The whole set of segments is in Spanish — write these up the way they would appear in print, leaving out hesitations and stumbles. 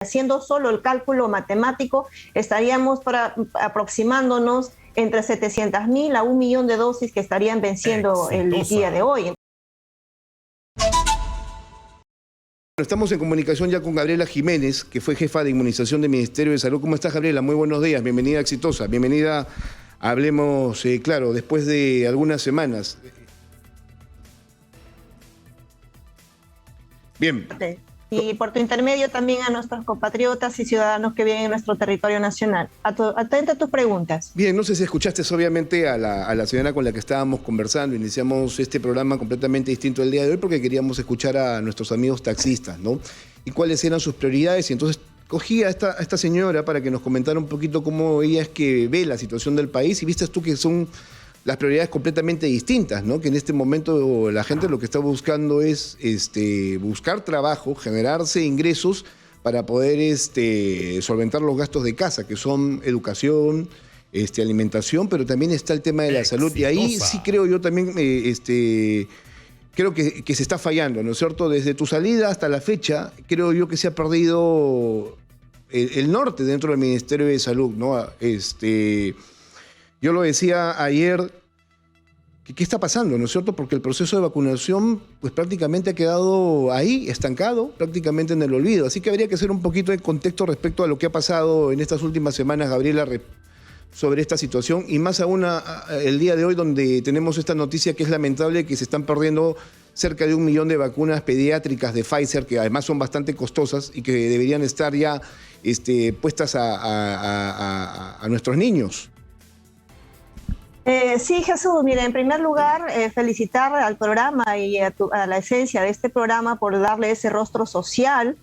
haciendo solo el cálculo matemático, estaríamos aproximándonos entre 700.000 a 1.000.000 de dosis que estarían venciendo el día de hoy. Estamos en comunicación ya con Gabriela Jiménez, que fue jefa de inmunización del Ministerio de Salud. ¿Cómo estás, Gabriela? Muy buenos días, bienvenida Exitosa, bienvenida a Hablemos Claro, después de algunas semanas. Bien. Y por tu intermedio también a nuestros compatriotas y ciudadanos que viven en nuestro territorio nacional. Atenta a tus preguntas. Bien, no sé si escuchaste obviamente a la señora con la que estábamos conversando. Iniciamos este programa completamente distinto el día de hoy porque queríamos escuchar a nuestros amigos taxistas, ¿no? Y cuáles eran sus prioridades. Y entonces cogí a esta señora para que nos comentara un poquito cómo ella es que ve la situación del país. Y viste tú que son las prioridades completamente distintas, ¿no? Que en este momento la gente lo que está buscando es buscar trabajo, generarse ingresos para poder solventar los gastos de casa, que son educación, alimentación, pero también está el tema de la salud. Y ahí sí creo yo también, creo que se está fallando, ¿no es cierto? Desde tu salida hasta la fecha, creo yo que se ha perdido el norte dentro del Ministerio de Salud, ¿no? Yo lo decía ayer, ¿qué está pasando, no es cierto? Porque el proceso de vacunación pues prácticamente ha quedado ahí, estancado, prácticamente en el olvido. Así que habría que hacer un poquito de contexto respecto a lo que ha pasado en estas últimas semanas, Gabriela, sobre esta situación. Y más aún el día de hoy, donde tenemos esta noticia que es lamentable, que se están perdiendo cerca de 1.000.000 de vacunas pediátricas de Pfizer, que además son bastante costosas y que deberían estar ya puestas a nuestros niños. Sí, Jesús, mira, en primer lugar, felicitar al programa y a la esencia de este programa por darle ese rostro social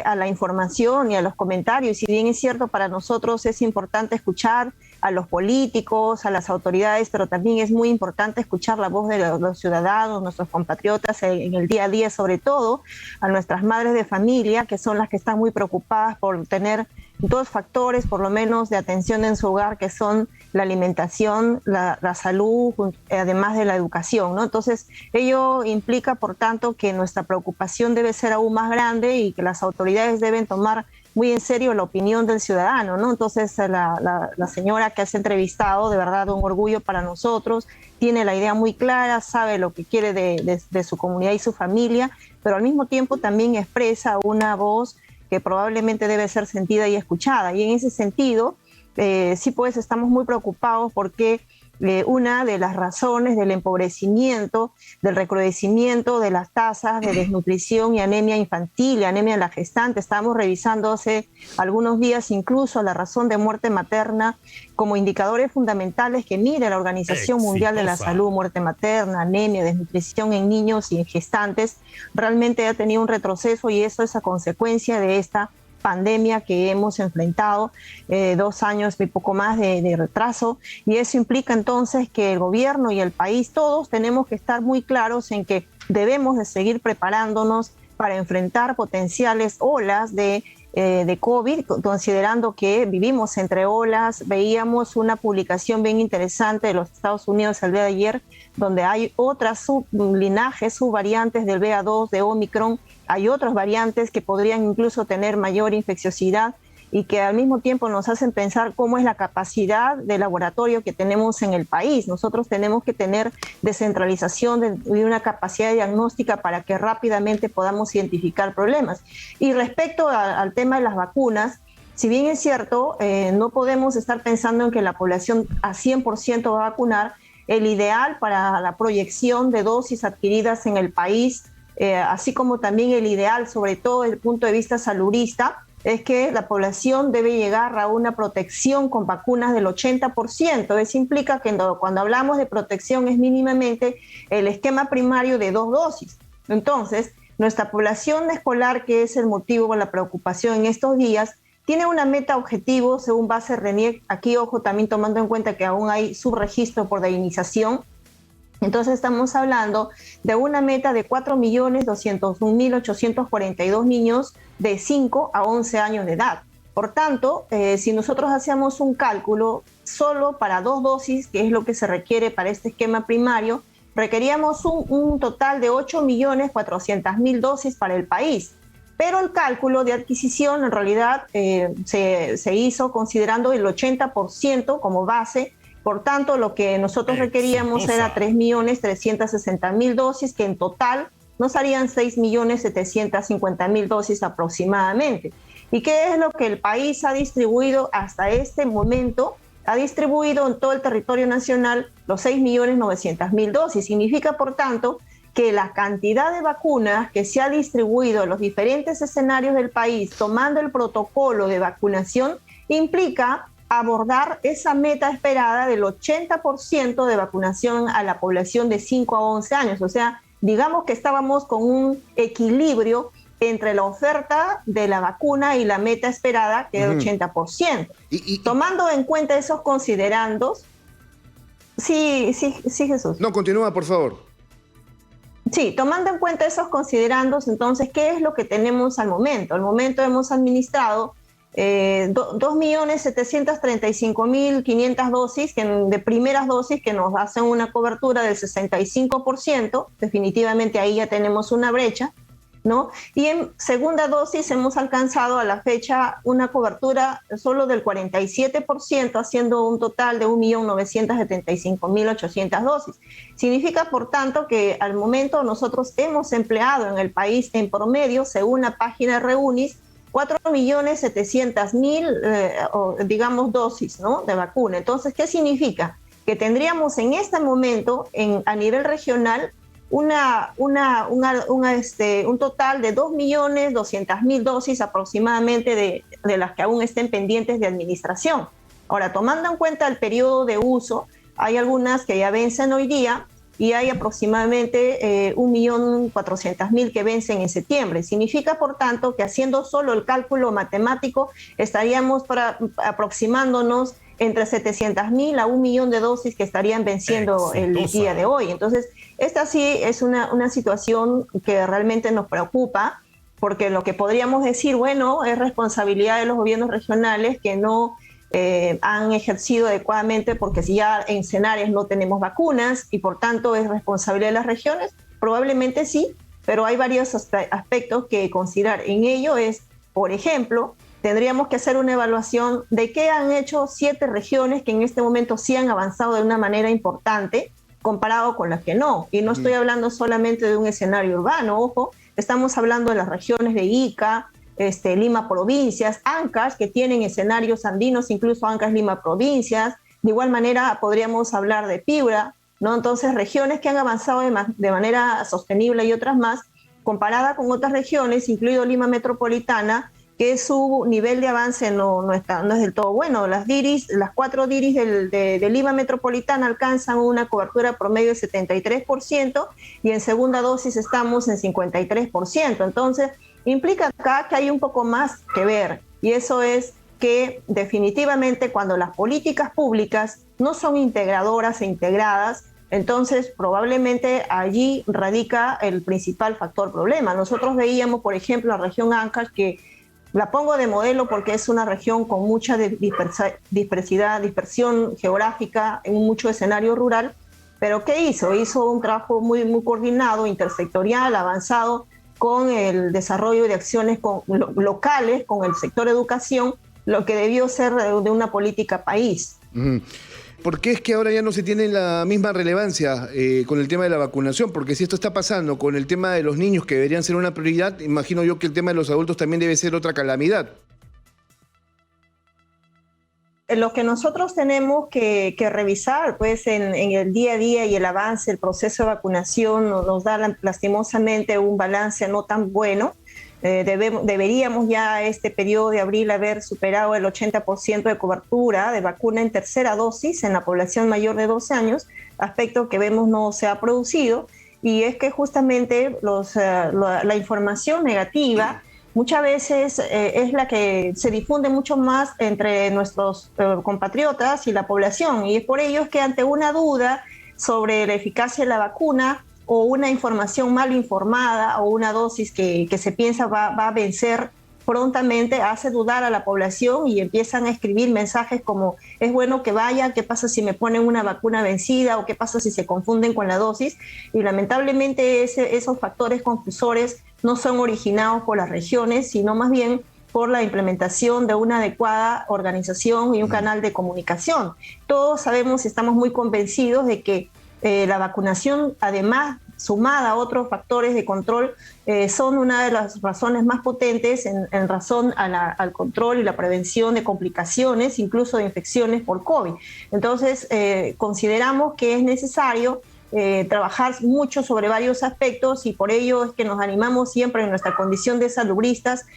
a la información y a los comentarios. Si bien es cierto, para nosotros es importante escuchar a los políticos, a las autoridades, pero también es muy importante escuchar la voz de los ciudadanos, nuestros compatriotas en el día a día, sobre todo a nuestras madres de familia, que son las que están muy preocupadas por tener dos factores, por lo menos, de atención en su hogar, que son la alimentación, la salud, además de la educación, ¿no? Entonces, ello implica, por tanto, que nuestra preocupación debe ser aún más grande y que las autoridades deben tomar muy en serio la opinión del ciudadano, ¿no? Entonces, la señora que has entrevistado, de verdad, un orgullo para nosotros, tiene la idea muy clara, sabe lo que quiere de su comunidad y su familia, pero al mismo tiempo también expresa una voz que probablemente debe ser sentida y escuchada. Y en ese sentido, sí, pues estamos muy preocupados porque una de las razones del empobrecimiento, del recrudecimiento de las tasas de desnutrición y anemia infantil y anemia en la gestante, estábamos revisando hace algunos días incluso la razón de muerte materna como indicadores fundamentales que mide la Organización Mundial de la Salud, muerte materna, anemia, desnutrición en niños y en gestantes, realmente ha tenido un retroceso y eso es a consecuencia de esta pandemia que hemos enfrentado, 2 años y poco más de retraso, y eso implica entonces que el gobierno y el país, todos tenemos que estar muy claros en que debemos de seguir preparándonos para enfrentar potenciales olas de COVID, considerando que vivimos entre olas. Veíamos una publicación bien interesante de los Estados Unidos el día de ayer, donde hay otras sublinajes, subvariantes del BA2, de Omicron. Hay otras variantes que podrían incluso tener mayor infecciosidad y que al mismo tiempo nos hacen pensar cómo es la capacidad de laboratorio que tenemos en el país. Nosotros tenemos que tener descentralización y una capacidad diagnóstica para que rápidamente podamos identificar problemas. Y respecto al tema de las vacunas, si bien es cierto, no podemos estar pensando en que la población a 100% va a vacunar. El ideal para la proyección de dosis adquiridas en el país, así como también el ideal, sobre todo desde el punto de vista saludista, es que la población debe llegar a una protección con vacunas del 80%. Eso implica que cuando hablamos de protección es mínimamente el esquema primario de 2 dosis. Entonces, nuestra población escolar, que es el motivo de la preocupación en estos días, tiene una meta objetivo según base RENIEC. Aquí, ojo, también tomando en cuenta que aún hay subregistro por deinización. Entonces estamos hablando de una meta de 4.201.842 niños de 5 a 11 años de edad. Por tanto, si nosotros hacemos un cálculo solo para 2 dosis, que es lo que se requiere para este esquema primario, requeríamos un total de 8.400.000 dosis para el país. Pero el cálculo de adquisición en realidad se hizo considerando el 80% como base. Por tanto, lo que nosotros requeríamos era 3.360.000 dosis, que en total nos harían 6.750.000 dosis aproximadamente. ¿Y qué es lo que el país ha distribuido hasta este momento? Ha distribuido en todo el territorio nacional los 6.900.000 dosis. Significa, por tanto, que la cantidad de vacunas que se ha distribuido en los diferentes escenarios del país, tomando el protocolo de vacunación, implica abordar esa meta esperada del 80% de vacunación a la población de 5 a 11 años. O sea, digamos que estábamos con un equilibrio entre la oferta de la vacuna y la meta esperada, que es el 80%. Tomando en cuenta esos considerandos... Sí, Jesús. No, continúa, por favor. Sí, tomando en cuenta esos considerandos, entonces, ¿qué es lo que tenemos al momento? Al momento hemos administrado 2.735.500 dosis de primeras dosis que nos hacen una cobertura del 65%, definitivamente ahí ya tenemos una brecha, ¿no? Y en segunda dosis hemos alcanzado a la fecha una cobertura solo del 47%, haciendo un total de 1.975.800 dosis. Significa, por tanto, que al momento nosotros hemos empleado en el país en promedio, según la página de Reunis, 4.700.000, digamos, dosis, ¿no?, de vacuna. Entonces, ¿qué significa? Que tendríamos en este momento, a nivel regional, un total de 2.200.000 dosis aproximadamente de las que aún estén pendientes de administración. Ahora, tomando en cuenta el periodo de uso, hay algunas que ya vencen hoy día y hay aproximadamente 1.400.000 que vencen en septiembre. Significa, por tanto, que haciendo solo el cálculo matemático, estaríamos aproximándonos entre 700.000 a 1 millón de dosis que estarían venciendo el día de hoy. Entonces, esta sí es una situación que realmente nos preocupa, porque lo que podríamos decir, bueno, es responsabilidad de los gobiernos regionales que no han ejercido adecuadamente, porque si ya en escenarios no tenemos vacunas y por tanto es responsabilidad de las regiones, probablemente sí, pero hay varios aspectos que considerar. En ello es, por ejemplo, tendríamos que hacer una evaluación de qué han hecho 7 regiones que en este momento sí han avanzado de una manera importante comparado con las que no. Y no estoy hablando solamente de un escenario urbano, ojo, estamos hablando de las regiones de Ica, Lima Provincias, Ancash, que tienen escenarios andinos, incluso Ancash Lima Provincias. De igual manera podríamos hablar de Piura, ¿no? Entonces, regiones que han avanzado de manera sostenible y otras más, comparada con otras regiones, incluido Lima Metropolitana, que su nivel de avance no es del todo bueno. Las 4 DIRIs de Lima Metropolitana alcanzan una cobertura promedio de 73% y en segunda dosis estamos en 53%. Entonces, implica acá que hay un poco más que ver, y eso es que definitivamente cuando las políticas públicas no son integradoras e integradas, entonces probablemente allí radica el principal factor problema. Nosotros veíamos, por ejemplo, la región Ancash, que la pongo de modelo porque es una región con mucha dispersión geográfica en mucho escenario rural, pero ¿qué hizo? Hizo un trabajo muy, muy coordinado, intersectorial, avanzado, con el desarrollo de acciones locales, con el sector educación, lo que debió ser de una política país. ¿Por qué es que ahora ya no se tiene la misma relevancia con el tema de la vacunación? Porque si esto está pasando con el tema de los niños, que deberían ser una prioridad, imagino yo que el tema de los adultos también debe ser otra calamidad. Lo que nosotros tenemos que revisar, pues, en el día a día y el avance, el proceso de vacunación nos da lastimosamente un balance no tan bueno. Deberíamos ya este periodo de abril haber superado el 80% de cobertura de vacuna en tercera dosis en la población mayor de 12 años, aspecto que vemos no se ha producido, y es que justamente la información negativa muchas veces es la que se difunde mucho más entre nuestros compatriotas y la población, y es por ello que ante una duda sobre la eficacia de la vacuna o una información mal informada o una dosis que se piensa va a vencer prontamente, hace dudar a la población y empiezan a escribir mensajes como es bueno que vaya, qué pasa si me ponen una vacuna vencida o qué pasa si se confunden con la dosis, y lamentablemente esos factores confusores no son originados por las regiones, sino más bien por la implementación de una adecuada organización y un canal de comunicación. Todos sabemos y estamos muy convencidos de que la vacunación, además, sumada a otros factores de control, son una de las razones más potentes en razón al control y la prevención de complicaciones, incluso de infecciones por COVID. Entonces, consideramos que es necesario trabajar mucho sobre varios aspectos, y por ello es que nos animamos siempre en nuestra condición de salubristas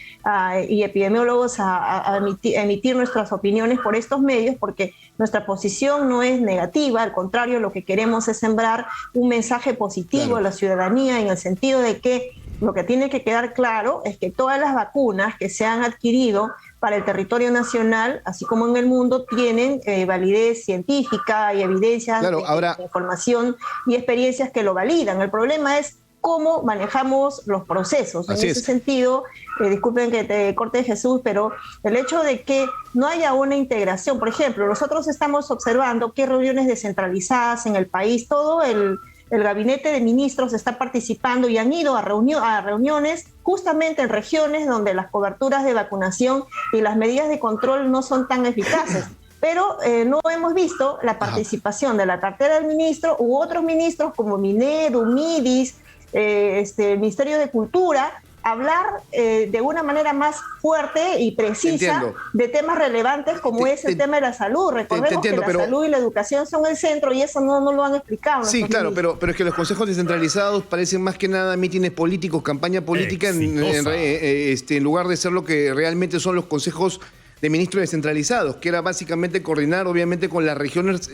y epidemiólogos a emitir nuestras opiniones por estos medios, porque nuestra posición no es negativa, al contrario, lo que queremos es sembrar un mensaje positivo a la ciudadanía, en el sentido de que lo que tiene que quedar claro es que todas las vacunas que se han adquirido para el territorio nacional, así como en el mundo, tienen validez científica y evidencias de información y experiencias que lo validan. El problema es cómo manejamos los procesos. En ese sentido, disculpen que te corte, Jesús, pero el hecho de que no haya una integración, por ejemplo, nosotros estamos observando que reuniones descentralizadas en el país, todo el gabinete de ministros está participando y han ido a reuniones justamente en regiones donde las coberturas de vacunación y las medidas de control no son tan eficaces. Pero no hemos visto la participación de la cartera del ministro u otros ministros como Minedu, Midis, el Ministerio de Cultura, hablar de una manera más fuerte y precisa de temas relevantes como es el tema de la salud. Recordemos que la salud y la educación son el centro, y eso no lo han explicado. Sí, claro, pero es que los consejos descentralizados parecen más que nada mítines políticos, campaña política, en lugar de ser lo que realmente son los consejos de ministros descentralizados, que era básicamente coordinar, obviamente, con las regiones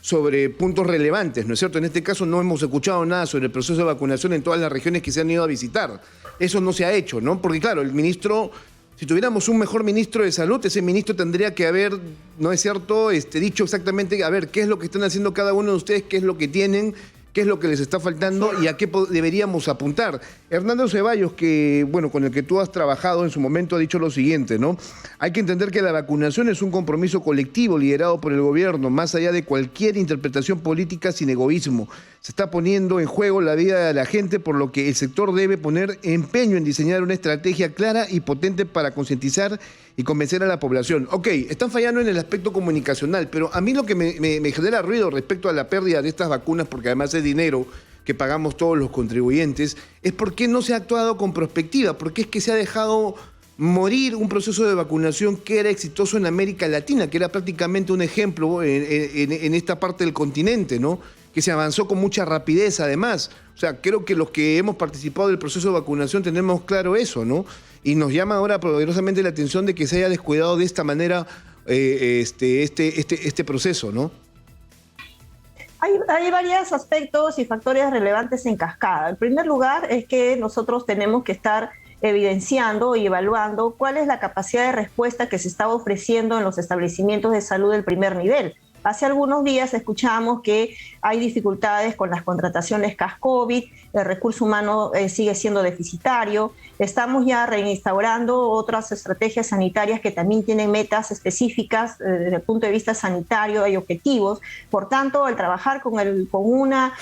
sobre puntos relevantes, ¿no es cierto? En este caso no hemos escuchado nada sobre el proceso de vacunación en todas las regiones que se han ido a visitar. Eso no se ha hecho, ¿no? Porque, claro, el ministro, si tuviéramos un mejor ministro de salud, ese ministro tendría que haber, ¿no es cierto?, dicho exactamente, a ver, qué es lo que están haciendo cada uno de ustedes, qué es lo que tienen, qué es lo que les está faltando y a qué deberíamos apuntar. Hernando Ceballos, que, bueno, con el que tú has trabajado en su momento, ha dicho lo siguiente, ¿no? Hay que entender que la vacunación es un compromiso colectivo liderado por el gobierno, más allá de cualquier interpretación política sin egoísmo. Se está poniendo en juego la vida de la gente, por lo que el sector debe poner empeño en diseñar una estrategia clara y potente para concientizar y convencer a la población. Ok, están fallando en el aspecto comunicacional, pero a mí lo que me genera ruido respecto a la pérdida de estas vacunas, porque además es dinero que pagamos todos los contribuyentes, es por qué no se ha actuado con prospectiva, porque es que se ha dejado morir un proceso de vacunación que era exitoso en América Latina, que era prácticamente un ejemplo en esta parte del continente, ¿no? Que se avanzó con mucha rapidez además. O sea, creo que los que hemos participado del proceso de vacunación tenemos claro eso, ¿no? Y nos llama ahora poderosamente la atención de que se haya descuidado de esta manera este proceso, ¿no? Hay varios aspectos y factores relevantes en cascada. En primer lugar, es que nosotros tenemos que estar evidenciando y evaluando cuál es la capacidad de respuesta que se está ofreciendo en los establecimientos de salud del primer nivel. Hace algunos días escuchamos que hay dificultades con las contrataciones CAS-COVID, el recurso humano sigue siendo deficitario, estamos ya reinstaurando otras estrategias sanitarias que también tienen metas específicas desde el punto de vista sanitario y objetivos. Por tanto, el trabajar con una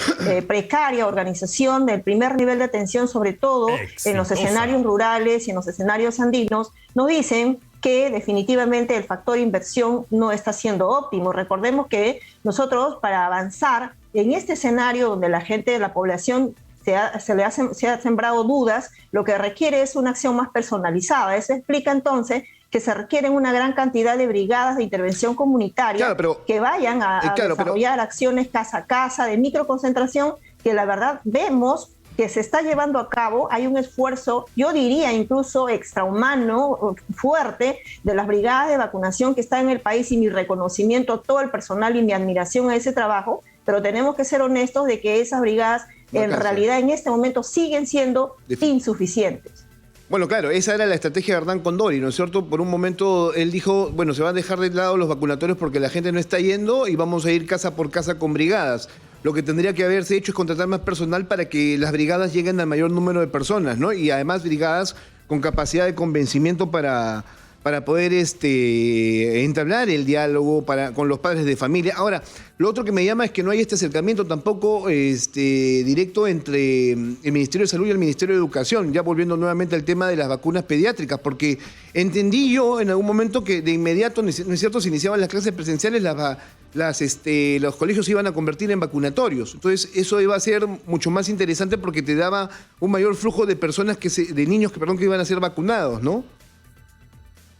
precaria organización del primer nivel de atención, sobre todo en los escenarios rurales y en los escenarios andinos, nos dicen que definitivamente el factor inversión no está siendo óptimo. Recordemos que nosotros, para avanzar en este escenario donde la gente de la población se ha sembrado dudas, lo que requiere es una acción más personalizada. Eso explica entonces que se requieren una gran cantidad de brigadas de intervención comunitaria que vayan a desarrollar acciones casa a casa, de microconcentración, que la verdad vemos que se está llevando a cabo. Hay un esfuerzo, yo diría incluso extrahumano, fuerte, de las brigadas de vacunación que están en el país, y mi reconocimiento a todo el personal y mi admiración a ese trabajo, pero tenemos que ser honestos de que esas brigadas realidad en este momento siguen siendo insuficientes. Bueno, claro, esa era la estrategia de Hernán Condori, ¿no es cierto? Por un momento él dijo, bueno, se van a dejar de lado los vacunatorios porque la gente no está yendo y vamos a ir casa por casa con brigadas. Lo que tendría que haberse hecho es contratar más personal para que las brigadas lleguen al mayor número de personas, ¿no? Y además brigadas con capacidad de convencimiento para para poder entablar el diálogo con los padres de familia. Ahora, lo otro que me llama es que no hay este acercamiento tampoco directo entre el Ministerio de Salud y el Ministerio de Educación, ya volviendo nuevamente al tema de las vacunas pediátricas, porque entendí yo en algún momento que de inmediato, ¿no es cierto?, se iniciaban las clases presenciales, los colegios se iban a convertir en vacunatorios. Entonces, eso iba a ser mucho más interesante porque te daba un mayor flujo de personas, de niños que iban a ser vacunados, ¿no?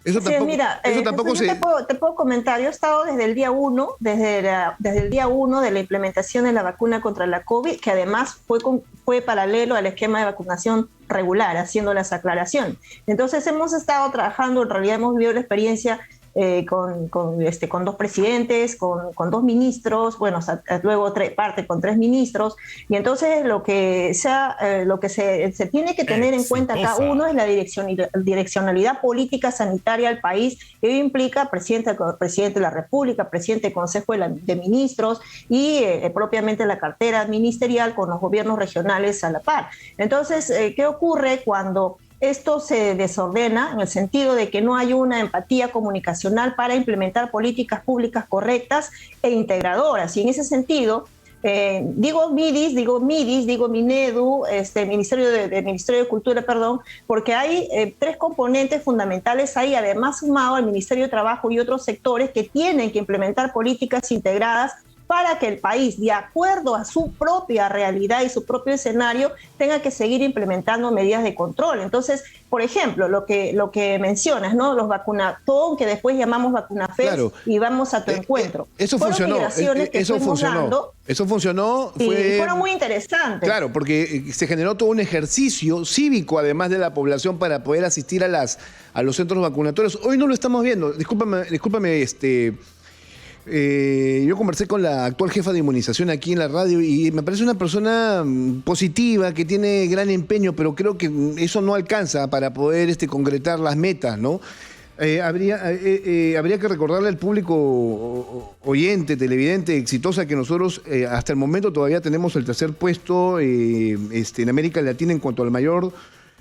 Eso tampoco, sí, mira, eso tampoco te puedo comentar, yo he estado desde el día 1, desde el día 1 de la implementación de la vacuna contra la COVID, que además fue paralelo al esquema de vacunación regular, haciendo las aclaraciones. Entonces hemos estado trabajando, en realidad hemos vivido la experiencia con dos presidentes, con dos ministros, bueno, luego parte con 3 ministros, y entonces lo que se tiene que tener en cuenta cada uno es la direccionalidad política sanitaria del país, que implica presidente de la República, presidente del Consejo de Ministros y propiamente la cartera ministerial con los gobiernos regionales a la par. Entonces, ¿qué ocurre cuando esto se desordena en el sentido de que no hay una empatía comunicacional para implementar políticas públicas correctas e integradoras? Y en ese sentido, digo MIDIS, digo Minedu, Ministerio de Cultura, porque hay 3 componentes fundamentales ahí, además sumado al Ministerio de Trabajo y otros sectores que tienen que implementar políticas integradas para que el país, de acuerdo a su propia realidad y su propio escenario, tenga que seguir implementando medidas de control. Entonces, por ejemplo, lo que mencionas, ¿no? Los vacunatón, que después llamamos vacunafest, claro, y vamos a tu encuentro. Eso funcionó. Eso funcionó. Y fueron muy interesantes. Claro, porque se generó todo un ejercicio cívico, además de la población, para poder asistir a los centros vacunatorios. Hoy no lo estamos viendo. Discúlpame, yo conversé con la actual jefa de inmunización aquí en la radio y me parece una persona positiva, que tiene gran empeño, pero creo que eso no alcanza para poder concretar las metas, ¿no? Habría que recordarle al público oyente, televidente, exitosa, que nosotros hasta el momento todavía tenemos el 3er puesto en América Latina en cuanto al mayor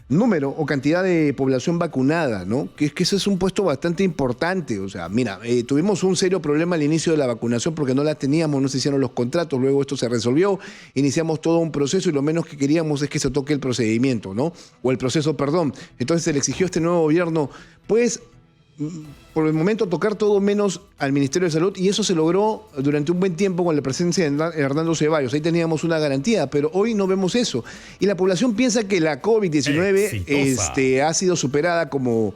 número o cantidad de población vacunada, ¿no? Que ese es un puesto bastante importante. O sea, mira, tuvimos un serio problema al inicio de la vacunación porque no la teníamos, no se hicieron los contratos, luego esto se resolvió, iniciamos todo un proceso y lo menos que queríamos es que se toque el procedimiento, ¿no? O el proceso, perdón. Entonces se le exigió a este nuevo gobierno, pues, por el momento tocar todo menos al Ministerio de Salud, y eso se logró durante un buen tiempo con la presencia de Hernando Ceballos. Ahí teníamos una garantía, pero hoy no vemos eso. Y la población piensa que la COVID-19 ha sido superada como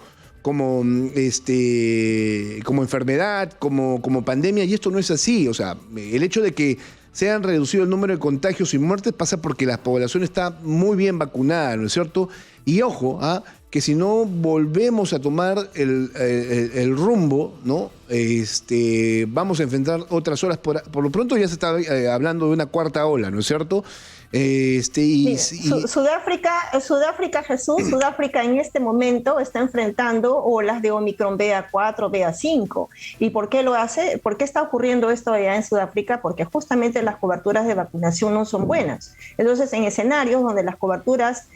enfermedad, como pandemia, y esto no es así. O sea, el hecho de que se han reducido el número de contagios y muertes pasa porque la población está muy bien vacunada, ¿no es cierto? Y ojo, que si no volvemos a tomar el rumbo, ¿no? Vamos a enfrentar otras olas. Por lo pronto ya se está hablando de una 4ª ola, ¿no es cierto? Sudáfrica, Jesús, Sudáfrica en este momento está enfrentando olas de Omicron BA4, BA5. ¿Y por qué lo hace? ¿Por qué está ocurriendo esto allá en Sudáfrica? Porque justamente las coberturas de vacunación no son buenas. Entonces, en escenarios donde las coberturas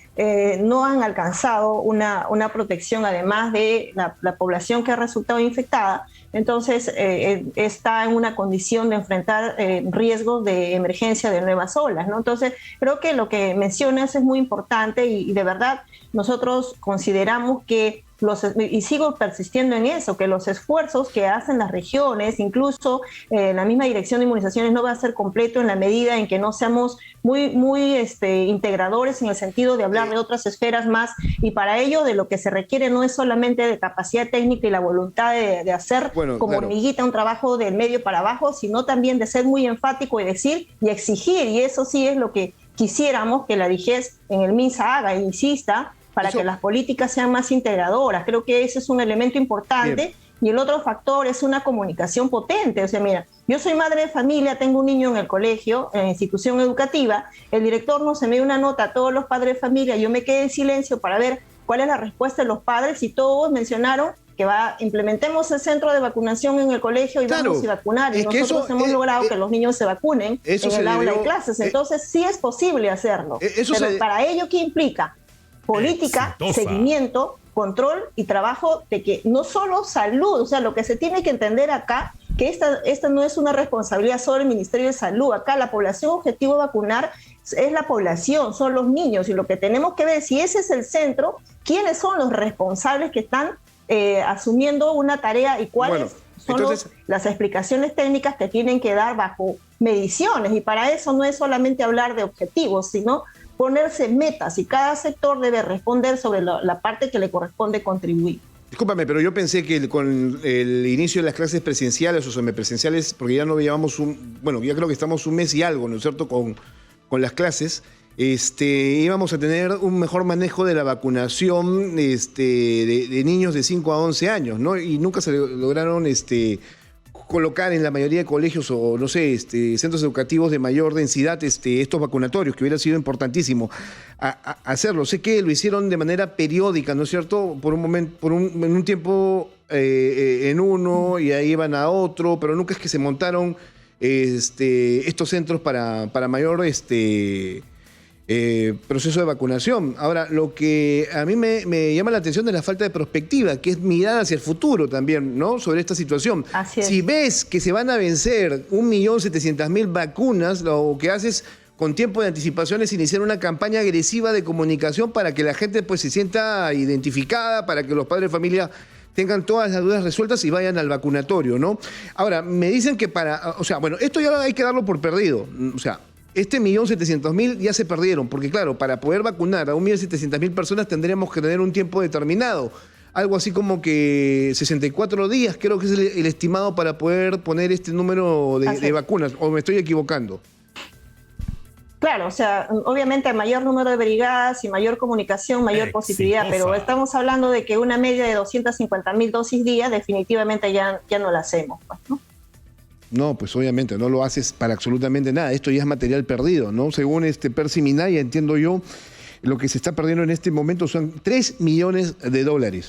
no han alcanzado una protección, además de la población que ha resultado infectada, entonces está en una condición de enfrentar riesgos de emergencia de nuevas olas, ¿no? Entonces, creo que lo que mencionas es muy importante y de verdad nosotros consideramos que y sigo persistiendo en eso, que los esfuerzos que hacen las regiones, incluso la misma Dirección de Inmunizaciones, no va a ser completo en la medida en que no seamos muy integradores en el sentido de hablar de otras esferas más, y para ello de lo que se requiere no es solamente de capacidad técnica y la voluntad de hacer como hormiguita un trabajo del medio para abajo, sino también de ser muy enfático y decir y exigir, y eso sí es lo que quisiéramos que la DIGES en el MINSA haga e insista para que las políticas sean más integradoras. Creo que ese es un elemento importante. Bien. Y el otro factor es una comunicación potente. O sea, mira, yo soy madre de familia, tengo un niño en el colegio, en la institución educativa, el director nos envía una nota a todos los padres de familia, yo me quedé en silencio para ver cuál es la respuesta de los padres y todos mencionaron que implementemos el centro de vacunación en el colegio y vamos a vacunar. Y nosotros hemos logrado que los niños se vacunen en el aula de clases. Entonces, sí es posible hacerlo. Pero para ello, ¿qué implica? Política, seguimiento control y trabajo de que no solo salud, o sea, lo que se tiene que entender acá, que esta no es una responsabilidad solo del Ministerio de Salud. Acá la población objetivo a vacunar es la población, son los niños, y lo que tenemos que ver, si ese es el centro, quiénes son los responsables que están asumiendo una tarea y cuáles son las explicaciones técnicas que tienen que dar bajo mediciones. Y para eso no es solamente hablar de objetivos, sino ponerse metas, y cada sector debe responder sobre la parte que le corresponde contribuir. Discúlpame, pero yo pensé que con el inicio de las clases presenciales o semipresenciales, porque ya no llevamos ya creo que estamos un mes y algo, ¿no es cierto?, con las clases, íbamos a tener un mejor manejo de la vacunación de niños de 5 a 11 años, ¿no? Y nunca se lograron colocar en la mayoría de colegios o, no sé, centros educativos de mayor densidad estos vacunatorios, que hubiera sido importantísimo hacerlo. Sé que lo hicieron de manera periódica, ¿no es cierto? Por un momento, en un tiempo en uno, y ahí iban a otro, pero nunca es que se montaron estos centros para mayor proceso de vacunación. Ahora, lo que a mí me llama la atención es la falta de perspectiva, que es mirar hacia el futuro también, ¿no?, sobre esta situación. Así es. Si ves que se van a vencer 1.700.000 vacunas, lo que haces con tiempo de anticipación es iniciar una campaña agresiva de comunicación para que la gente pues se sienta identificada, para que los padres de familia tengan todas las dudas resueltas y vayan al vacunatorio, ¿no? Ahora, me dicen que esto ya hay que darlo por perdido. O sea, 1.700.000 ya se perdieron, porque claro, para poder vacunar a 1.700.000 personas tendríamos que tener un tiempo determinado. Algo así como que 64 días creo que es el estimado para poder poner este número de vacunas, ¿o me estoy equivocando? Claro, o sea, obviamente a mayor número de brigadas y mayor comunicación, mayor posibilidad, pero estamos hablando de que una media de 250.000 dosis día definitivamente ya no la hacemos, pues, ¿no? No, pues obviamente no lo haces para absolutamente nada. Esto ya es material perdido, ¿no? Según Percy Minaya, entiendo yo, lo que se está perdiendo en este momento son $3 millones,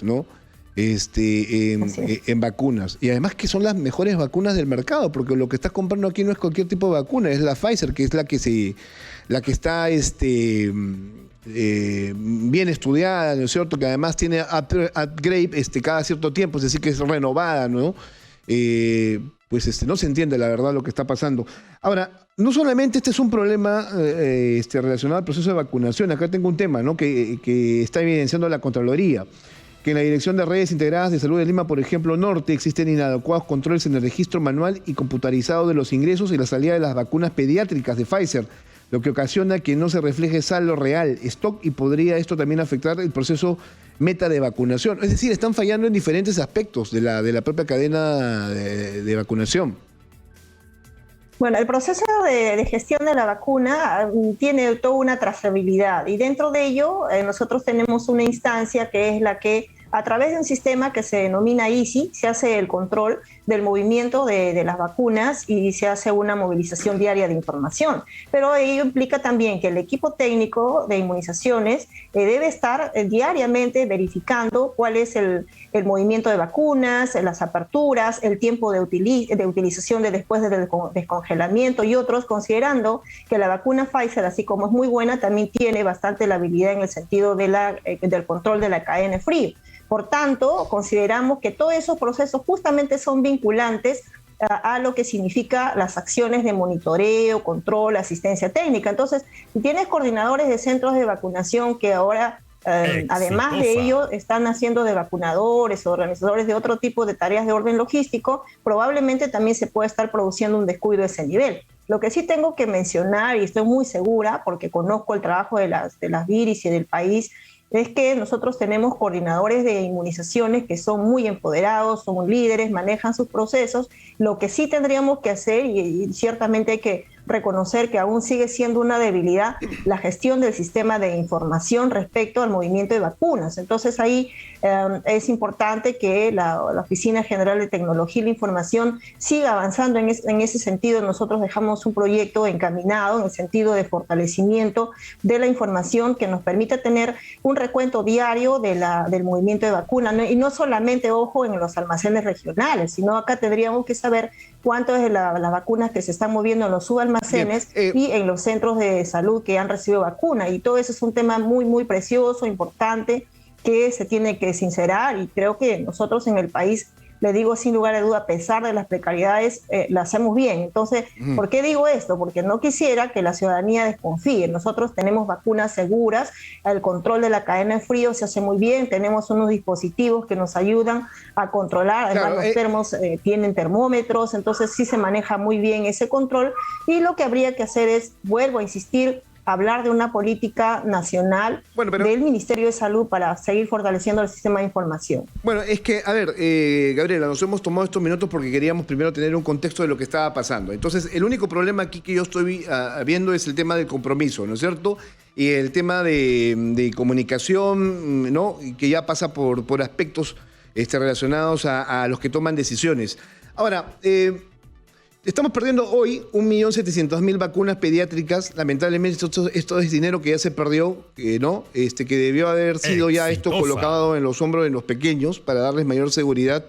¿no? En vacunas. Y además que son las mejores vacunas del mercado, porque lo que estás comprando aquí no es cualquier tipo de vacuna, es la Pfizer, que es la que está bien estudiada, ¿no es cierto? Que además tiene upgrade cada cierto tiempo, es decir, que es renovada, ¿no? No se entiende la verdad lo que está pasando. Ahora, no solamente este es un problema relacionado al proceso de vacunación, acá tengo un tema, ¿no?, que está evidenciando la Contraloría, que en la Dirección de Redes Integradas de Salud de Lima, por ejemplo, Norte, existen inadecuados controles en el registro manual y computarizado de los ingresos y la salida de las vacunas pediátricas de Pfizer, lo que ocasiona que no se refleje saldo real, stock, y podría esto también afectar el proceso meta de vacunación. Es decir, están fallando en diferentes aspectos de la propia cadena de vacunación. Bueno, el proceso de gestión de la vacuna tiene toda una trazabilidad, y dentro de ello nosotros tenemos una instancia que es la que, a través de un sistema que se denomina ISI, se hace el control del movimiento de las vacunas y se hace una movilización diaria de información. Pero ello implica también que el equipo técnico de inmunizaciones debe estar diariamente verificando cuál es el movimiento de vacunas, las aperturas, el tiempo de utilización después del descongelamiento y otros, considerando que la vacuna Pfizer, así como es muy buena, también tiene bastante la habilidad en el sentido del control de la cadena frío. Por tanto, consideramos que todos esos procesos justamente son vinculantes a lo que significa las acciones de monitoreo, control, asistencia técnica. Entonces, si tienes coordinadores de centros de vacunación que ahora, además de ello, están haciendo de vacunadores o organizadores de otro tipo de tareas de orden logístico, probablemente también se puede estar produciendo un descuido a ese nivel. Lo que sí tengo que mencionar, y estoy muy segura porque conozco el trabajo de las VIRIS y del país, es que nosotros tenemos coordinadores de inmunizaciones que son muy empoderados, son líderes, manejan sus procesos. Lo que sí tendríamos que hacer, y ciertamente hay que reconocer que aún sigue siendo una debilidad, la gestión del sistema de información respecto al movimiento de vacunas. Entonces ahí es importante que la Oficina General de Tecnología y la Información siga avanzando en ese sentido. Nosotros dejamos un proyecto encaminado en el sentido de fortalecimiento de la información que nos permita tener un recuento diario del movimiento de vacunas, ¿no? Y no solamente, ojo, en los almacenes regionales, sino acá tendríamos que saber cuánto es de las vacunas que se están moviendo en los subalmacenes y en los centros de salud que han recibido vacuna. Y todo eso es un tema muy, muy precioso, importante, que se tiene que sincerar, y creo que nosotros en el país, le digo sin lugar a duda, a pesar de las precariedades, la hacemos bien. Entonces, ¿por qué digo esto? Porque no quisiera que la ciudadanía desconfíe. Nosotros tenemos vacunas seguras, el control de la cadena de frío se hace muy bien, tenemos unos dispositivos que nos ayudan a controlar, además los termos tienen termómetros, entonces sí se maneja muy bien ese control, y lo que habría que hacer es, vuelvo a insistir, hablar de una política nacional del Ministerio de Salud para seguir fortaleciendo el sistema de información. Bueno, es que, a ver, Gabriela, nos hemos tomado estos minutos porque queríamos primero tener un contexto de lo que estaba pasando. Entonces, el único problema aquí que yo estoy viendo es el tema del compromiso, ¿no es cierto? Y el tema de comunicación, ¿no? Que ya pasa por aspectos relacionados a los que toman decisiones. Ahora, estamos perdiendo hoy 1.700.000 vacunas pediátricas. Lamentablemente esto es dinero que ya se perdió, ¿no? Que debió haber sido ya esto colocado en los hombros de los pequeños para darles mayor seguridad.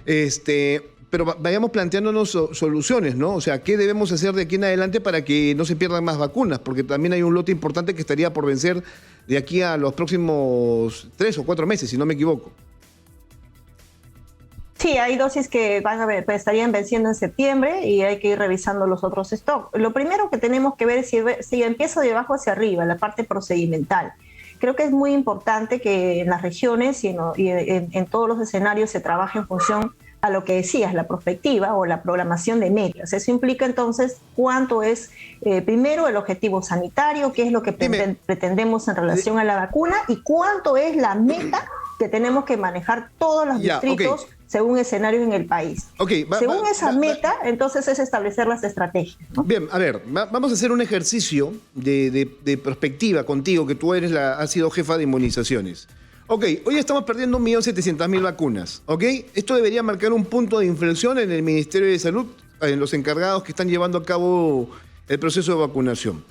Pero vayamos planteándonos soluciones, ¿no? O sea, ¿qué debemos hacer de aquí en adelante para que no se pierdan más vacunas? Porque también hay un lote importante que estaría por vencer de aquí a los próximos 3 o 4 meses, si no me equivoco. Sí, hay dosis que estarían venciendo en septiembre y hay que ir revisando los otros stocks. Lo primero que tenemos que ver es si empiezo de abajo hacia arriba, la parte procedimental. Creo que es muy importante que en las regiones y en todos los escenarios se trabaje en función a lo que decías, la prospectiva o la programación de metas. Eso implica entonces cuánto es, primero, el objetivo sanitario, qué es lo que pretendemos en relación a la vacuna, y cuánto es la meta que tenemos que manejar todos los distritos según escenarios en el país. Según esa meta, entonces es establecer las estrategias, ¿no? Bien, a ver, vamos a hacer un ejercicio de prospectiva contigo, que tú has sido jefa de inmunizaciones. Hoy estamos perdiendo 1.700.000 vacunas, Esto debería marcar un punto de inflexión en el Ministerio de Salud, en los encargados que están llevando a cabo el proceso de vacunación.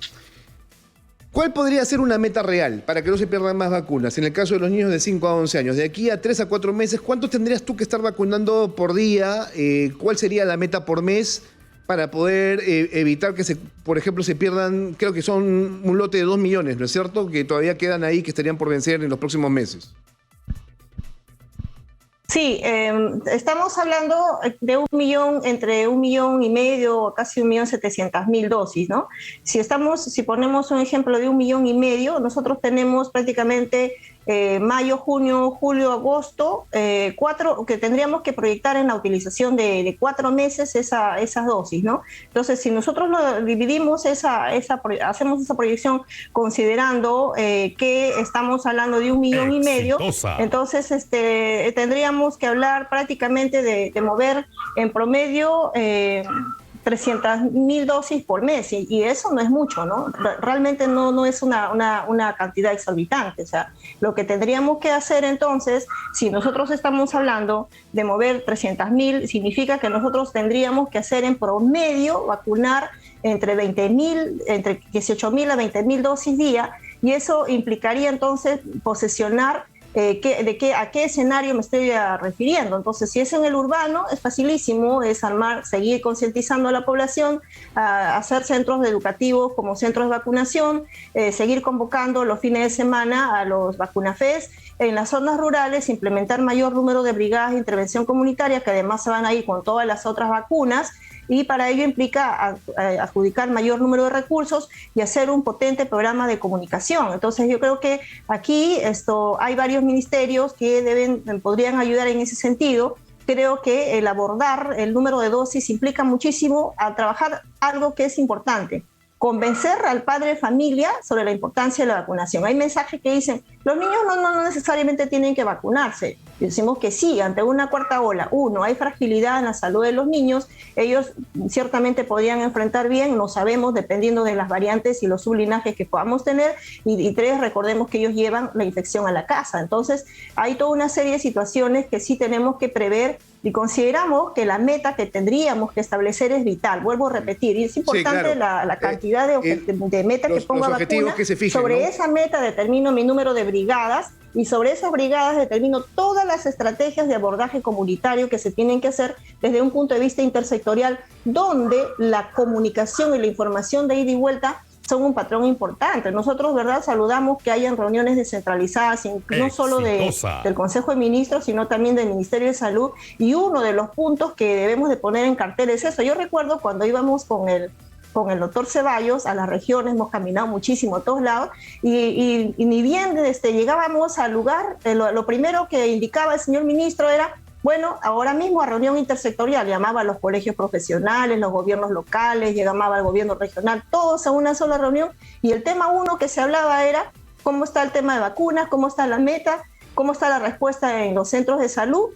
¿Cuál podría ser una meta real para que no se pierdan más vacunas? En el caso de los niños de 5 a 11 años, de aquí a 3 a 4 meses, ¿cuántos tendrías tú que estar vacunando por día? ¿Cuál sería la meta por mes para poder evitar que, por ejemplo, se pierdan, creo que son un lote de 2 millones, ¿no es cierto?, que todavía quedan ahí, que estarían por vencer en los próximos meses. Sí, estamos hablando de 1 millón, entre 1,5 millones o casi 1.700.000 dosis, ¿no? Si ponemos un ejemplo de 1,5 millones, nosotros tenemos prácticamente mayo, junio, julio, agosto, 4, que tendríamos que proyectar en la utilización de 4 meses esas dosis, ¿no? Entonces, si nosotros lo dividimos, hacemos esa proyección considerando que estamos hablando de 1,5 millones, entonces tendríamos que hablar prácticamente de mover en promedio 300.000 dosis por mes, y eso no es mucho, ¿no? Realmente no es una cantidad exorbitante. O sea, lo que tendríamos que hacer entonces, si nosotros estamos hablando de mover 300.000, significa que nosotros tendríamos que hacer en promedio vacunar entre 18.000 a 20.000 dosis día, y eso implicaría entonces posesionar a qué escenario me estoy refiriendo. Entonces, si es en el urbano, es facilísimo, es seguir concientizando a la población, hacer centros educativos como centros de vacunación, seguir convocando los fines de semana a los vacunafest. En las zonas rurales, implementar mayor número de brigadas de intervención comunitaria, que además se van a ir con todas las otras vacunas, y para ello implica adjudicar mayor número de recursos y hacer un potente programa de comunicación. Entonces yo creo que aquí hay varios ministerios que podrían ayudar en ese sentido. Creo que el abordar el número de dosis implica muchísimo a trabajar algo que es importante: convencer al padre de familia sobre la importancia de la vacunación. Hay mensajes que dicen, los niños no necesariamente tienen que vacunarse. Decimos que sí, ante una cuarta ola. 1, hay fragilidad en la salud de los niños. Ellos ciertamente podrían enfrentar bien, no sabemos, dependiendo de las variantes y los sublinajes que podamos tener. Y 3, recordemos que ellos llevan la infección a la casa. Entonces, hay toda una serie de situaciones que sí tenemos que prever, y consideramos que la meta que tendríamos que establecer es vital. Vuelvo a repetir, y es importante la cantidad de metas que ponga vacuna. Que se fijen, sobre, ¿no? Esa meta determino mi número de brigadas, y sobre esas brigadas determino todas las estrategias de abordaje comunitario que se tienen que hacer desde un punto de vista intersectorial, donde la comunicación y la información de ida y vuelta son un patrón importante. Nosotros, ¿verdad?, saludamos que hayan reuniones descentralizadas, no solo del Consejo de Ministros, sino también del Ministerio de Salud, y uno de los puntos que debemos de poner en cartel es eso. Yo recuerdo cuando íbamos con el doctor Ceballos a las regiones, hemos caminado muchísimo a todos lados, y ni bien llegábamos al lugar, lo primero que indicaba el señor ministro era: bueno, ahora mismo a reunión intersectorial, llamaba a los colegios profesionales, los gobiernos locales, llamaba al gobierno regional, todos a una sola reunión, y el tema uno que se hablaba era cómo está el tema de vacunas, cómo está la meta, cómo está la respuesta en los centros de salud,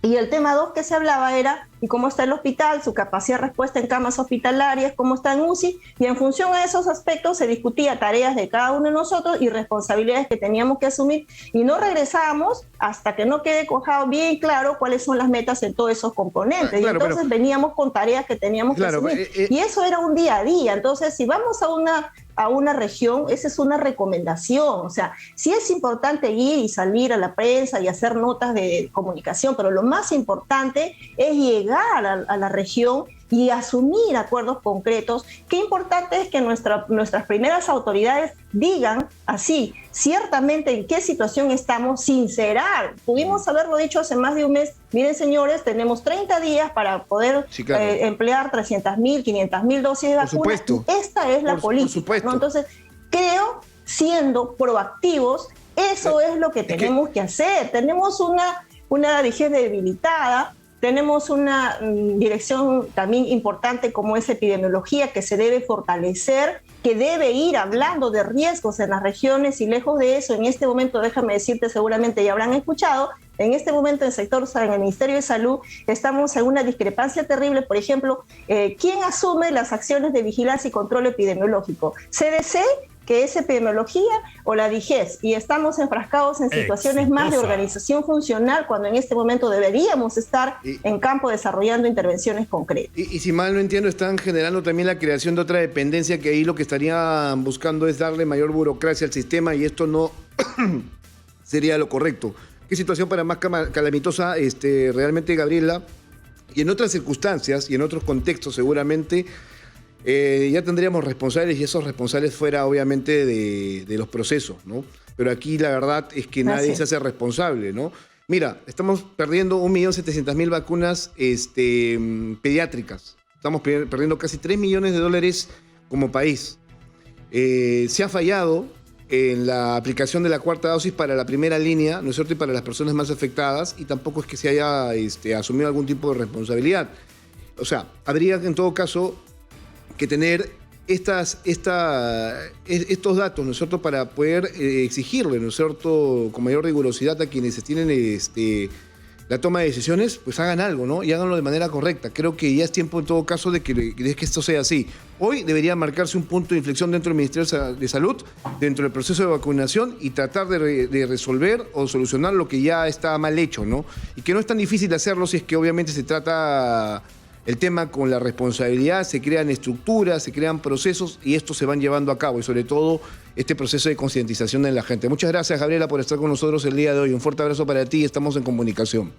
y el tema 2 que se hablaba era y cómo está el hospital, su capacidad de respuesta en camas hospitalarias, cómo está en UCI, y en función a esos aspectos se discutía tareas de cada uno de nosotros y responsabilidades que teníamos que asumir, y no regresábamos hasta que no quede cojado bien claro cuáles son las metas en todos esos componentes. Claro, y entonces veníamos con tareas que teníamos que asumir, y eso era un día a día. Entonces, si vamos a una región, esa es una recomendación. O sea, sí es importante ir y salir a la prensa y hacer notas de comunicación, pero lo más importante es llegar a la región y asumir acuerdos concretos. Qué importante es que nuestras primeras autoridades digan así, ciertamente en qué situación estamos, sincerar. Pudimos haberlo dicho hace más de un mes: miren, señores, tenemos 30 días para poder emplear 300.000, 500.000 dosis de vacunas. Esta es la política, ¿no? Entonces, creo, siendo proactivos, eso es lo que tenemos que hacer. Tenemos una DG debilitada, tenemos una dirección también importante como es epidemiología, que se debe fortalecer, que debe ir hablando de riesgos en las regiones, y lejos de eso, en este momento, déjame decirte, seguramente ya habrán escuchado, en este momento en el Ministerio de Salud estamos en una discrepancia terrible. Por ejemplo, ¿quién asume las acciones de vigilancia y control epidemiológico? ¿CDC, que es epidemiología, o la DIGES? Y estamos enfrascados en situaciones más de organización funcional, cuando en este momento deberíamos estar en campo desarrollando intervenciones concretas. Y si mal no entiendo, están generando también la creación de otra dependencia, que ahí lo que estarían buscando es darle mayor burocracia al sistema, y esto no sería lo correcto. ¿Qué situación para más calamitosa realmente, Gabriela? Y en otras circunstancias y en otros contextos seguramente ya tendríamos responsables, y esos responsables fuera obviamente de los procesos, ¿no? Pero aquí la verdad es que nadie se hace responsable, ¿no? Mira, estamos perdiendo 1.700.000 vacunas pediátricas. Estamos perdiendo casi $3 millones como país. Se ha fallado en la aplicación de la cuarta dosis para la primera línea, ¿no es cierto?, y para las personas más afectadas, y tampoco es que se haya asumido algún tipo de responsabilidad. O sea, habría en todo caso que tener estos datos, ¿no es cierto?, para poder exigirle, ¿no es cierto?, con mayor rigurosidad a quienes tienen la toma de decisiones, pues hagan algo, ¿no? Y háganlo de manera correcta. Creo que ya es tiempo en todo caso de que esto sea así. Hoy debería marcarse un punto de inflexión dentro del Ministerio de Salud, dentro del proceso de vacunación, y tratar de resolver o solucionar lo que ya está mal hecho, ¿no? Y que no es tan difícil hacerlo si es que obviamente se trata el tema con la responsabilidad, se crean estructuras, se crean procesos, y estos se van llevando a cabo, y sobre todo este proceso de concientización de la gente. Muchas gracias, Gabriela, por estar con nosotros el día de hoy. Un fuerte abrazo para ti, estamos en comunicación.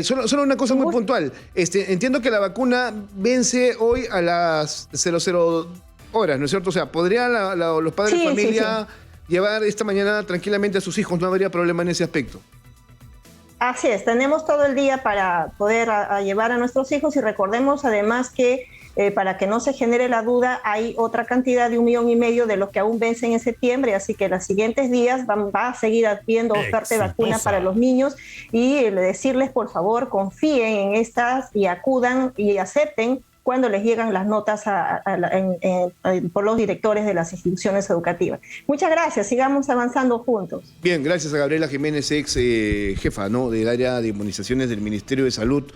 Solo una cosa muy puntual. Entiendo que la vacuna vence hoy a las 00 horas, ¿no es cierto? O sea, ¿podrían los padres de familia llevar esta mañana tranquilamente a sus hijos? No habría problema en ese aspecto. Así es, tenemos todo el día para poder llevar a nuestros hijos, y recordemos además que para que no se genere la duda, hay otra cantidad de 1,5 millones de los que aún vencen en septiembre, así que en los siguientes días va a seguir habiendo oferta de vacuna para los niños, y decirles, por favor, confíen en estas y acudan y acepten cuando les llegan las notas por los directores de las instituciones educativas. Muchas gracias, sigamos avanzando juntos. Bien, gracias a Gabriela Jiménez, ex jefa, ¿no?, del área de inmunizaciones del Ministerio de Salud.